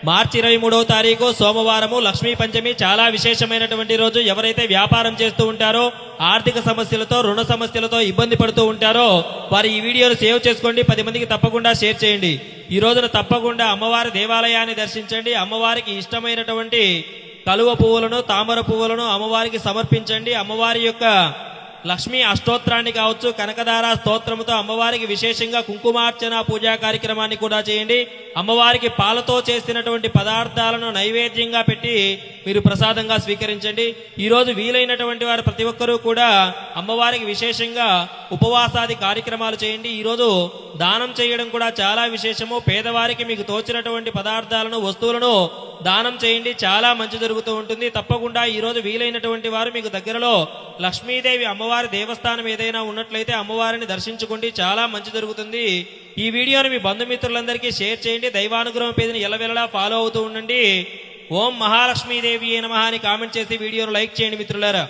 మార్చి 23వ తారీఖు సోమవారము లక్ష్మీ పంచమి చాలా విశేషమైనటువంటి రోజు. ఎవరైతే వ్యాపారం చేస్తూ ఉంటారో, ఆర్థిక సమస్యలతో, రుణ సమస్యలతో ఇబ్బంది పడుతూ ఉంటారో వారు ఈ వీడియోను సేవ్ చేసుకోండి. 10 మందికి తప్పకుండా షేర్ చేయండి. ఈ రోజున తప్పకుండా అమ్మవారి దేవాలయాన్ని దర్శించండి. అమ్మవారికి ఇష్టమైనటువంటి కలువ పువ్వులను, తామర పువ్వులను అమ్మవారికి సమర్పించండి. అమ్మవారి యొక్క లక్ష్మీ అష్టోత్తరాన్ని కావచ్చు, కనకదార స్తోత్రముతో అమ్మవారికి విశేషంగా కుంకుమార్చన పూజా కార్యక్రమాన్ని కూడా చేయండి. అమ్మవారికి పాలతో చేసినటువంటి పదార్థాలను నైవేద్యంగా పెట్టి మీరు ప్రసాదంగా స్వీకరించండి. ఈ రోజు వీలైనటువంటి వారు ప్రతి ఒక్కరూ కూడా అమ్మవారికి విశేషంగా ఉపవాసాది కార్యక్రమాలు చేయండి. ఈ రోజు దానం చేయడం కూడా చాలా విశేషము. పేదవారికి మీకు తోచినటువంటి పదార్థాలను, వస్తువులను దానం చేయండి. చాలా మంచి జరుగుతూ ఉంటుంది. తప్పకుండా ఈ రోజు వీలైనటువంటి వారు మీకు దగ్గరలో లక్ష్మీదేవి అమ్మవారి దేవస్థానం ఏదైనా ఉన్నట్లయితే అమ్మవారిని దర్శించుకోండి. చాలా మంచి జరుగుతుంది. ఈ వీడియోని మీ బంధుమిత్రులందరికీ షేర్ చేయండి. దైవానుగ్రహం పేజీని ఎల్లవెల్లలా ఫాలో అవుతూ ఉండండి. ఓం మహాలక్ష్మీదేవి నమః అని కామెంట్ చేసి వీడియోను లైక్ చేయండి మిత్రులారా.